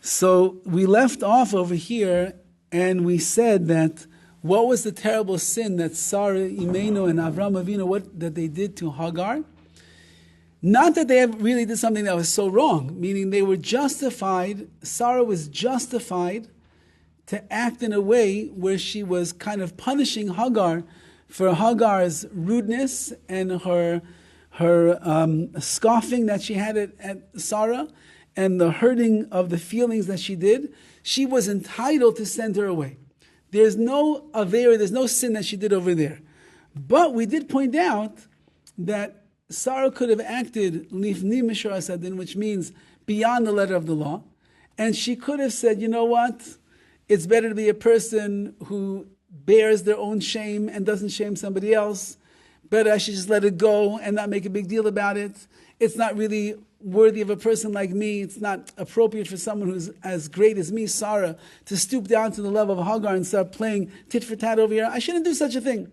So we left off over here, and we said that what was the terrible sin that Sarah Imenu and Avram Avinu, that they did to Hagar? Not that they really did something that was so wrong, meaning they were justified, Sarah was justified to act in a way where she was kind of punishing Hagar for Hagar's rudeness and her scoffing that she had at Sarah and the hurting of the feelings that she did. She was entitled to send her away. There's no avera, there's no sin that she did over there. But we did point out that Sarah could have acted lifni mishra asadin, which means beyond the letter of the law, and she could have said, you know what, it's better to be a person who bears their own shame and doesn't shame somebody else. Better I should just let it go and not make a big deal about it. It's not really worthy of a person like me. It's not appropriate for someone who's as great as me, Sarah, to stoop down to the level of Hagar and start playing tit for tat over here. I shouldn't do such a thing.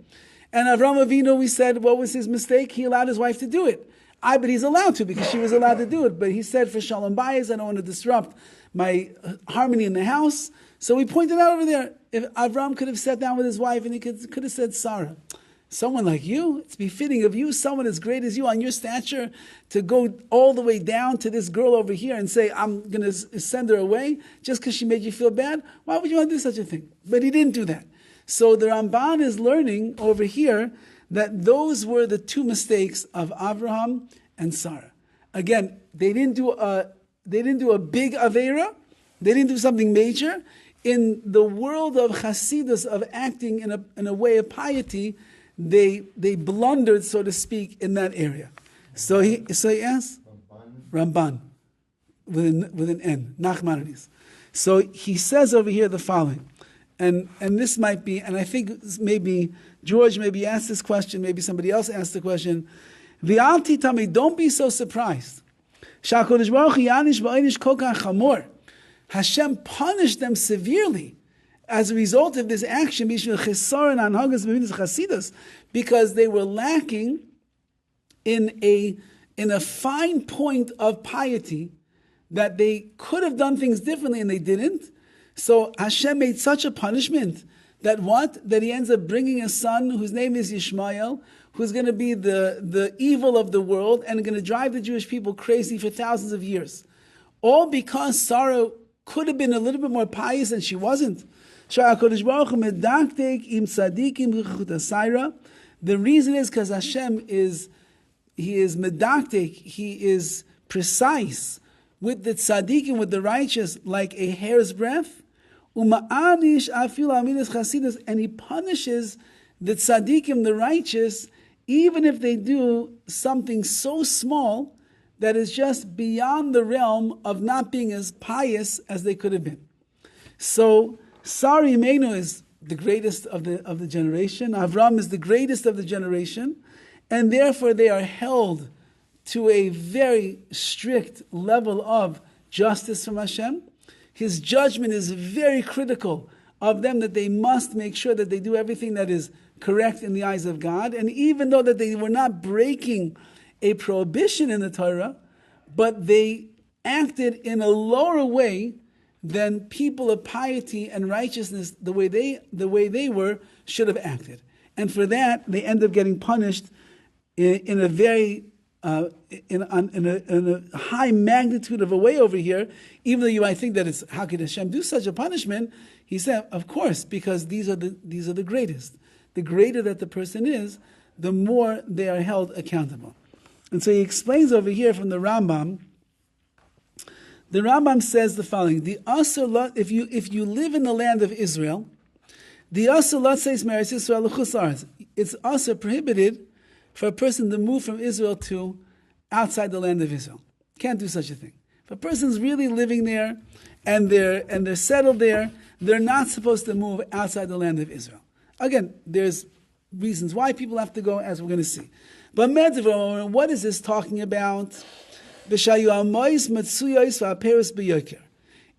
And Avram Avinu, we said, what was his mistake? He allowed his wife to do it. But he's allowed to because she was allowed to do it. But he said, for Shalom Bayis, I don't want to disrupt my harmony in the house. So we pointed out over there, if Avram could have sat down with his wife and he could have said, Sarah, someone like you, it's befitting of you, someone as great as you on your stature, to go all the way down to this girl over here and say, I'm going to send her away just because she made you feel bad? Why would you want to do such a thing? But he didn't do that. So the Ramban is learning over here that those were the two mistakes of Abraham and Sarah. Again, they didn't do a big avera. They didn't do something major. In the world of Hasidus, of acting in a way of piety, they blundered, so to speak, in that area. So he asked Ramban with an N, Nachmanides. So he says over here the following. And this might be, and I think maybe George maybe asked this question, maybe somebody else asked the question. V'alti tami, don't be so surprised. Sha'kodesh Baruch Hu yanish ba'inish kol kach chamor. Hashem punished them severely as a result of this action because they were lacking in a fine point of piety that they could have done things differently and they didn't. So Hashem made such a punishment that he ends up bringing a son whose name is Yishmael, who's going to be the evil of the world and going to drive the Jewish people crazy for thousands of years. All because Sarah could have been a little bit more pious and she wasn't. The reason is because Hashem is medaktik, he is precise with the tzaddikim, with the righteous, like a hair's breadth. And he punishes the tzaddikim, the righteous, even if they do something so small that is just beyond the realm of not being as pious as they could have been. So Sarah Imenu is the greatest of the generation. Avram is the greatest of the generation, and therefore they are held to a very strict level of justice from Hashem. His judgment is very critical of them, that they must make sure that they do everything that is correct in the eyes of God. And even though that they were not breaking a prohibition in the Torah, but they acted in a lower way than people of piety and righteousness, the way they were, should have acted. And for that, they end up getting punished in a very in a high magnitude of a way over here. Even though you might think that it's, how could Hashem do such a punishment? He said, of course, because these are the greatest. The greater that the person is, the more they are held accountable. And so he explains over here from the Rambam. The Rambam says the following: the asur lot, if you live in the land of Israel, the asur lot says meretz Yisrael l'chutz la'aretz. It's also prohibited for a person to move from Israel to outside the land of Israel. Can't do such a thing. If a person's really living there and they're settled there, they're not supposed to move outside the land of Israel. Again, there's reasons why people have to go, as we're going to see. But what is this talking about?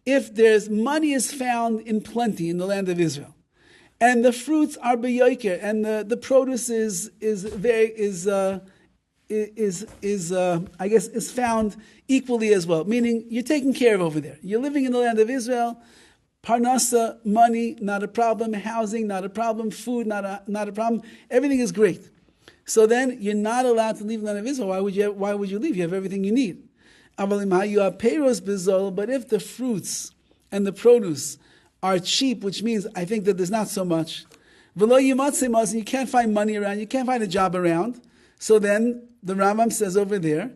If there's money is found in plenty in the land of Israel, and the fruits are beyoker, and the produce is I guess is found equally as well. Meaning you're taken care of over there. You're living in the land of Israel. Parnasa, money, not a problem. Housing, not a problem. Food, not a problem. Everything is great. So then you're not allowed to leave the land of Israel. Why would you leave? You have everything you need. But if the fruits and the produce are cheap, which means I think that there's not so much, you can't find money around, you can't find a job around, so then the Rambam says over there,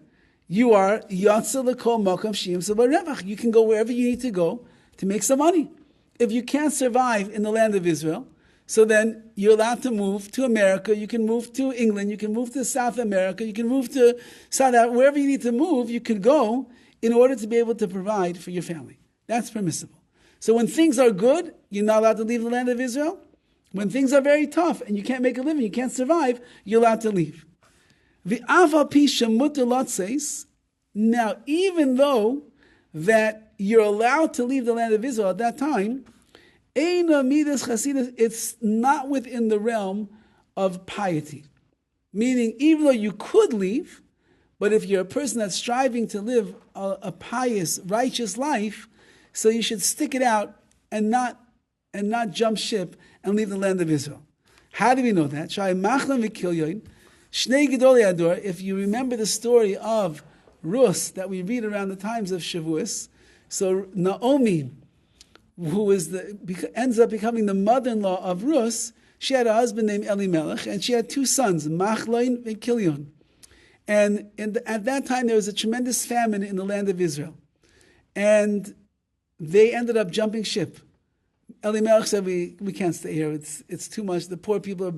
you are yatsa l'kol makam shiyim revach. You can go wherever you need to go to make some money. If you can't survive in the land of Israel, so then you're allowed to move to America, you can move to England, you can move to South America, you can move to South Africa, wherever you need to move, you can go in order to be able to provide for your family. That's permissible. So when things are good, you're not allowed to leave the land of Israel. When things are very tough and you can't make a living, you can't survive, you're allowed to leave. Now, even though that you're allowed to leave the land of Israel at that time, it's not within the realm of piety. Meaning, even though you could leave, but if you're a person that's striving to live a pious, righteous life, so you should stick it out and not jump ship and leave the land of Israel. How do we know that? If you remember the story of Rus that we read around the times of Shavuos, so Naomi, who ends up becoming the mother-in-law of Rus, she had a husband named Elimelech, and she had two sons, Machlon and Kilion. And at that time, there was a tremendous famine in the land of Israel. And they ended up jumping ship. Elimelech said, we can't stay here. It's too much. The poor people are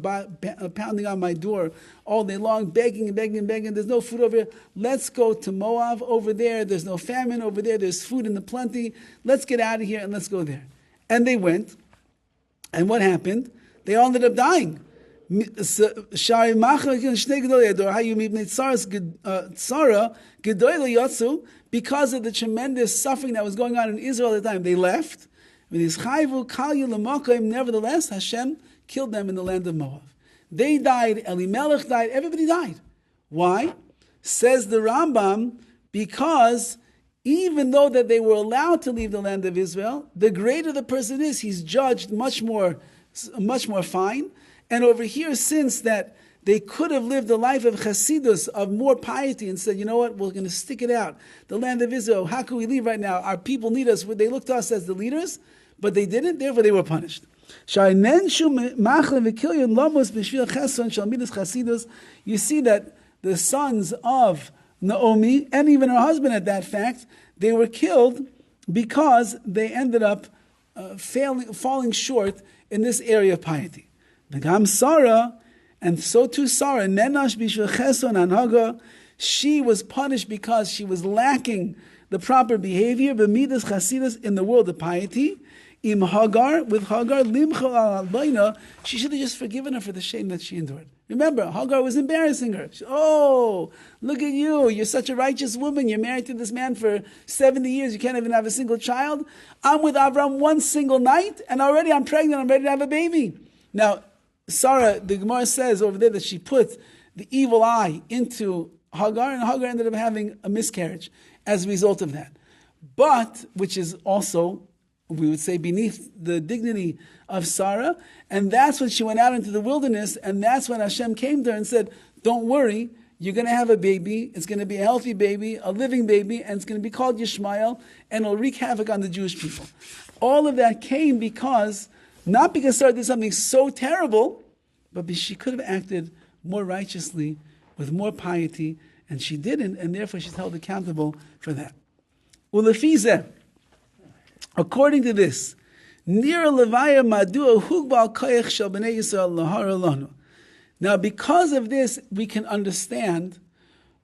pounding on my door all day long, begging and begging and begging. There's no food over here. Let's go to Moab over there. There's no famine over there. There's food in the plenty. Let's get out of here and let's go there. And they went. And what happened? They all ended up dying. Because of the tremendous suffering that was going on in Israel at the time, they left. Nevertheless, Hashem killed them in the land of Moab. They died, Elimelech died, everybody died. Why? Says the Rambam, because even though that they were allowed to leave the land of Israel, the greater the person is, he's judged much more fine. And over here, since that they could have lived a life of chassidus, of more piety, and said, you know what, we're going to stick it out. The land of Israel, how can we leave right now? Our people need us. They look to us as the leaders, but they didn't, therefore they were punished. You see that the sons of Naomi, and even her husband at that fact, they were killed because they ended up falling short in this area of piety. V'gam Sarah, and so too Sarah, nenash b'shvil cheson anhaga, she was punished because she was lacking the proper behavior, b'midas chasidus, in the world of piety. Im Hagar, with Hagar, limchol al albayna, she should have just forgiven her for the shame that she endured. Remember, Hagar was embarrassing her. Oh, look at you, you're such a righteous woman, you're married to this man for 70 years, you can't even have a single child. I'm with Avram one single night, and already I'm pregnant, I'm ready to have a baby. Now, Sarah, the Gemara says over there that she put the evil eye into Hagar, and Hagar ended up having a miscarriage as a result of that. But, which is also, we would say, beneath the dignity of Sarah, and that's when she went out into the wilderness, and that's when Hashem came to her and said, don't worry, you're going to have a baby, it's going to be a healthy baby, a living baby, and it's going to be called Yishmael, and it'll wreak havoc on the Jewish people. All of that came because, not because Sarah did something so terrible, but because she could have acted more righteously, with more piety, and she didn't, and therefore she's held accountable for that. Ulefizeh, according to this, Nir Levaya Madua Hugbal Koyach Shel Bnei Yisrael Lahara Lanu. Now, because of this, we can understand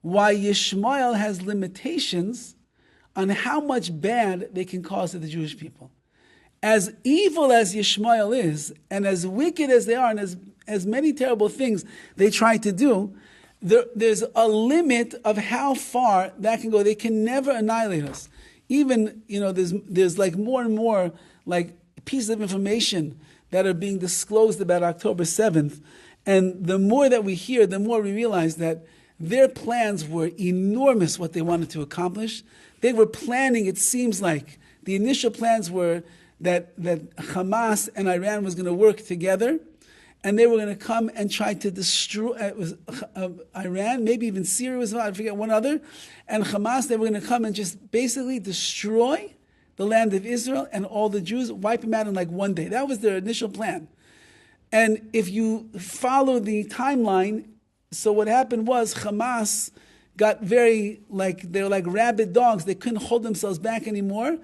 why Yishmael has limitations on how much bad they can cause to the Jewish people. As evil as Yishmael is, and as wicked as they are, and as many terrible things they try to do, there's a limit of how far that can go. They can never annihilate us. Even, there's like more and more like pieces of information that are being disclosed about October 7th. And the more that we hear, the more we realize that their plans were enormous, what they wanted to accomplish. They were planning, it seems like, the initial plans were that Hamas and Iran was going to work together, and they were going to come and try to destroy Iran, maybe even Syria was, I forget one other, and Hamas, they were going to come and just basically destroy the land of Israel and all the Jews, wipe them out in like one day. That was their initial plan. And if you follow the timeline, so what happened was Hamas got very, they were like rabid dogs. They couldn't hold themselves back anymore.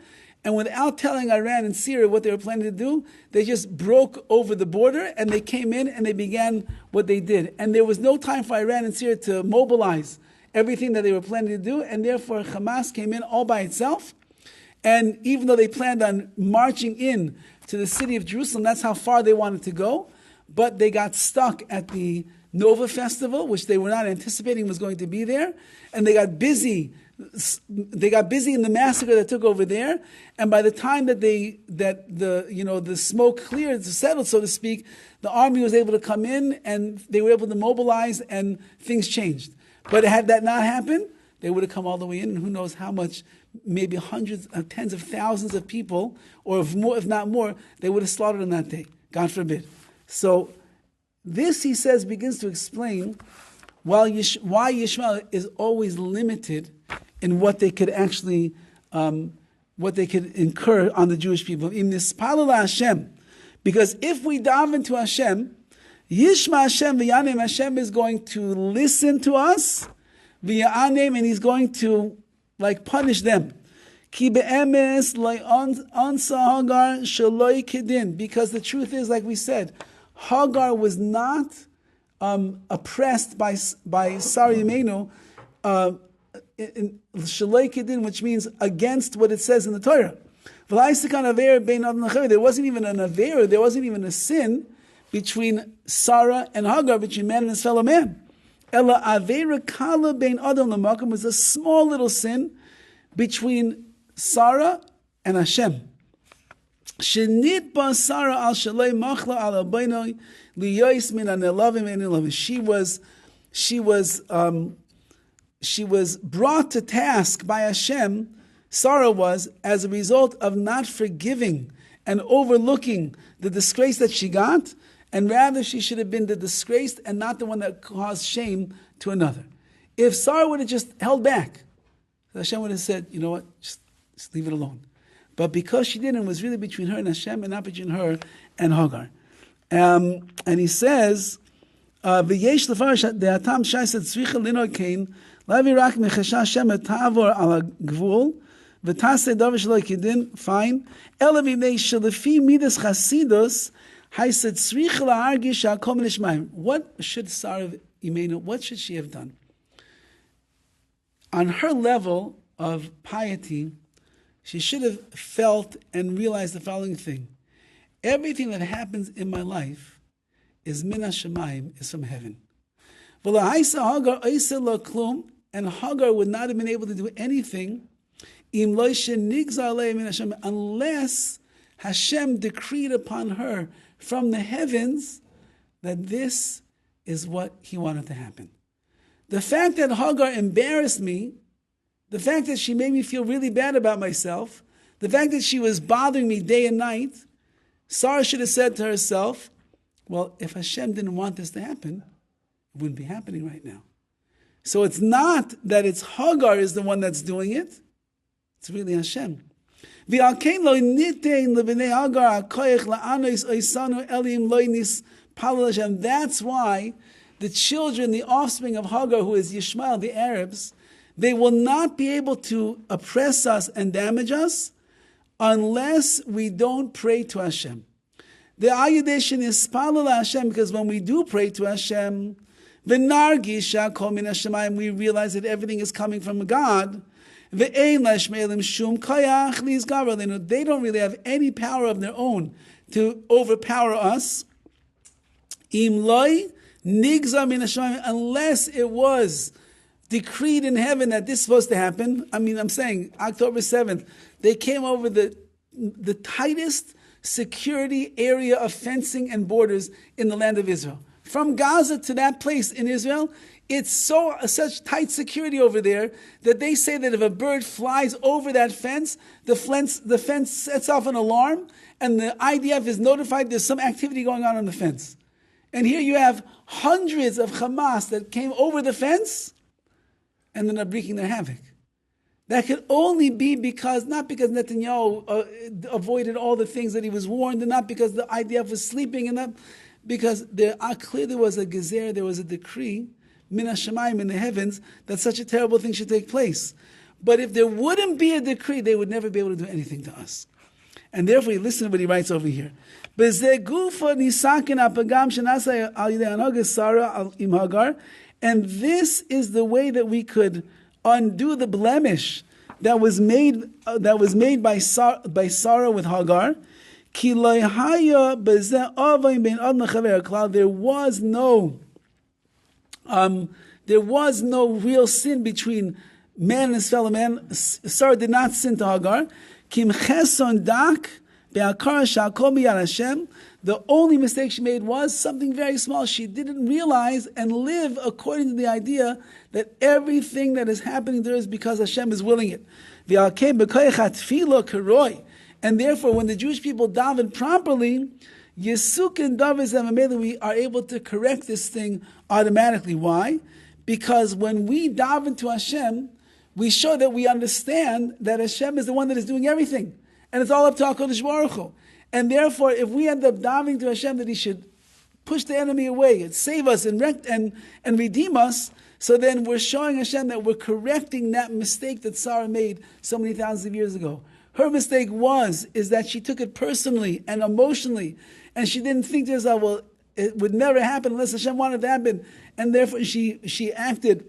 And without telling Iran and Syria what they were planning to do, they just broke over the border and they came in and they began what they did. And there was no time for Iran and Syria to mobilize everything that they were planning to do. And therefore Hamas came in all by itself. And even though they planned on marching in to the city of Jerusalem, that's how far they wanted to go. But they got stuck at the Nova Festival, which they were not anticipating was going to be there. And they got busy. They got busy in the massacre that took over there. And by the time that the smoke cleared, settled, so to speak, the army was able to come in and they were able to mobilize and things changed. But had that not happened, they would have come all the way in, and who knows how much, maybe hundreds of tens of thousands of people, or if more, if not more, they would have slaughtered on that day. God forbid. So this, he says, begins to explain why Yishmael is always limited in what they could actually, what they could incur on the Jewish people. In this Palala Hashem, because if we dive into Hashem, Yishma Hashem v'yanem, Hashem is going to listen to us, v'yanem, and he's going to punish them. Ki be'emes ansa Hagar shaloi kedin, because the truth is, like we said, Hagar was not oppressed by Sarah Yemenu, shaloi kedin, which means against what it says in the Torah. There wasn't even an avera, there wasn't even a sin between Sarah and Hagar, between man and his fellow man. Ella avera kala bein adam l'makom, was a small little sin between Sarah and Hashem. Shenitba Sarah al shalei machla al abayno liyois min anelavim and elavim. She was brought to task by Hashem. Sarah was, as a result of not forgiving and overlooking the disgrace that she got, and rather she should have been the disgraced and not the one that caused shame to another. If Sarah would have just held back, Hashem would have said, you know what, just leave it alone. But because she didn't, it was really between her and Hashem and not between her and Hagar. And he says, V'yesh l'farash de'atam shayset tzricha lino kain lavi rak mechasha Hashem etavor ala gvul v'tasei davar shelo kedin, fine. Ela v'nei shelefi midas chasidus hayset tzricha la'argish ha'kol min ishmayim. What should Sarah Imenu, what should she have done? On her level of piety, she should have felt and realized the following thing. Everything that happens in my life is min hashamayim, is from heaven. And Hagar would not have been able to do anything unless Hashem decreed upon her from the heavens that this is what he wanted to happen. The fact that Hagar embarrassed me, the fact that she made me feel really bad about myself, the fact that she was bothering me day and night, Sarah should have said to herself, well, if Hashem didn't want this to happen, it wouldn't be happening right now. So it's not that it's Hagar is the one that's doing it, it's really Hashem. That's why the children, the offspring of Hagar, who is Yishmael, the Arabs, they will not be able to oppress us and damage us unless we don't pray to Hashem. The ayudation is spalal Hashem, because when we do pray to Hashem, we realize that everything is coming from God. They don't really have any power of their own to overpower us. Unless it was decreed in heaven that this is supposed to happen. I mean, I'm saying October 7th, they came over the tightest security area of fencing and borders in the land of Israel. From Gaza to that place in Israel It's such tight security over there that they say that if a bird flies over that fence, the fence sets off an alarm, and the IDF is notified there's some activity going on the fence. And here you have hundreds of Hamas that came over the fence and then are wreaking their havoc. That could only be not because Netanyahu avoided all the things that he was warned, and not because the IDF was sleeping, and not because there clearly was a gezer, there was a decree, min hashamayim, in the heavens, that such a terrible thing should take place. But if there wouldn't be a decree, they would never be able to do anything to us. And therefore, listen to what he writes over here. And this is the way that we could undo the blemish that was made by Sarah with Hagar. There was no real sin between man and his fellow man. Sarah did not sin to Hagar. The only mistake she made was something very small. She didn't realize and live according to the idea that everything that is happening there is because Hashem is willing it. And therefore, when the Jewish people daven properly, Yesuk and Dovid, we are able to correct this thing automatically. Why? Because when we daven to Hashem, we show that we understand that Hashem is the one that is doing everything. And it's all up to HaKadosh Baruch Hu. And therefore, if we end up davening to Hashem that He should push the enemy away and save us and redeem us, so then we're showing Hashem that we're correcting that mistake that Sarah made so many thousands of years ago. Her mistake is that she took it personally and emotionally, and she didn't think to herself, well, it would never happen unless Hashem wanted it to happen, and therefore she acted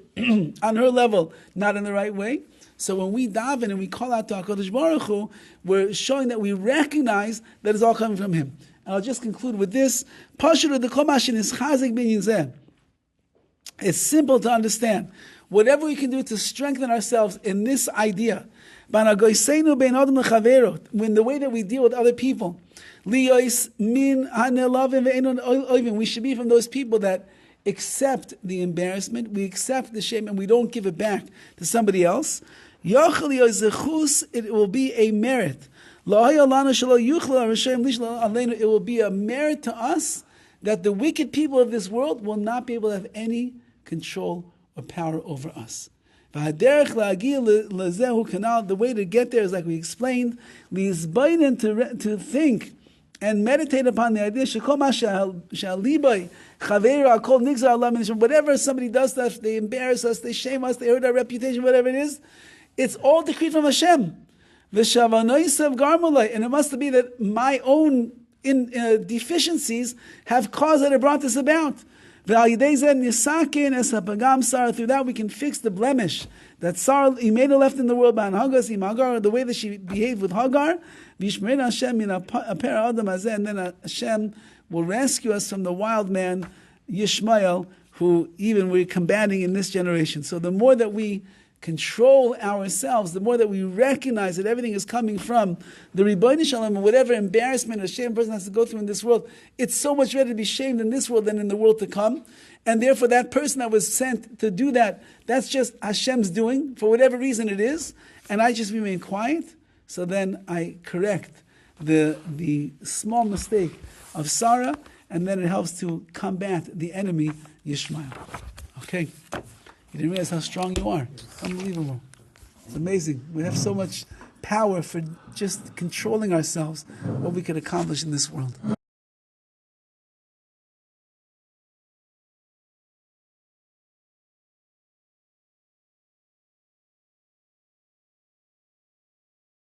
on her level not in the right way. So when we daven and we call out to HaKadosh Baruch Hu, we're showing that we recognize that it's all coming from Him. And I'll just conclude with this. It's simple to understand. Whatever we can do to strengthen ourselves in this idea, when the way that we deal with other people, we should be from those people that accept the embarrassment, we accept the shame, and we don't give it back to somebody else. It will be a merit. It will be a merit to us that the wicked people of this world will not be able to have any control or power over us. The way to get there is like we explained, to think and meditate upon the idea, whatever somebody does to us, they embarrass us, they shame us, they hurt our reputation, whatever it is, it's all decreed from Hashem. And it must be that my own deficiencies have caused that it brought this about. Through that we can fix the blemish that Sarah Imenu left in the world by Hagar, the way that she behaved with Hagar. And then Hashem will rescue us from the wild man Yishmael, who even we're combating in this generation. So the more that we control ourselves, the more that we recognize that everything is coming from the Ribono Shel Olam, and whatever embarrassment or shame a person has to go through in this world, it's so much better to be shamed in this world than in the world to come. And therefore that person that was sent to do that, that's just Hashem's doing, for whatever reason it is, and I just remain quiet, so then I correct the small mistake of Sarah, and then it helps to combat the enemy, Yishmael. Okay? You didn't realize how strong you are. Unbelievable. It's amazing. We have so much power for just controlling ourselves, what we could accomplish in this world.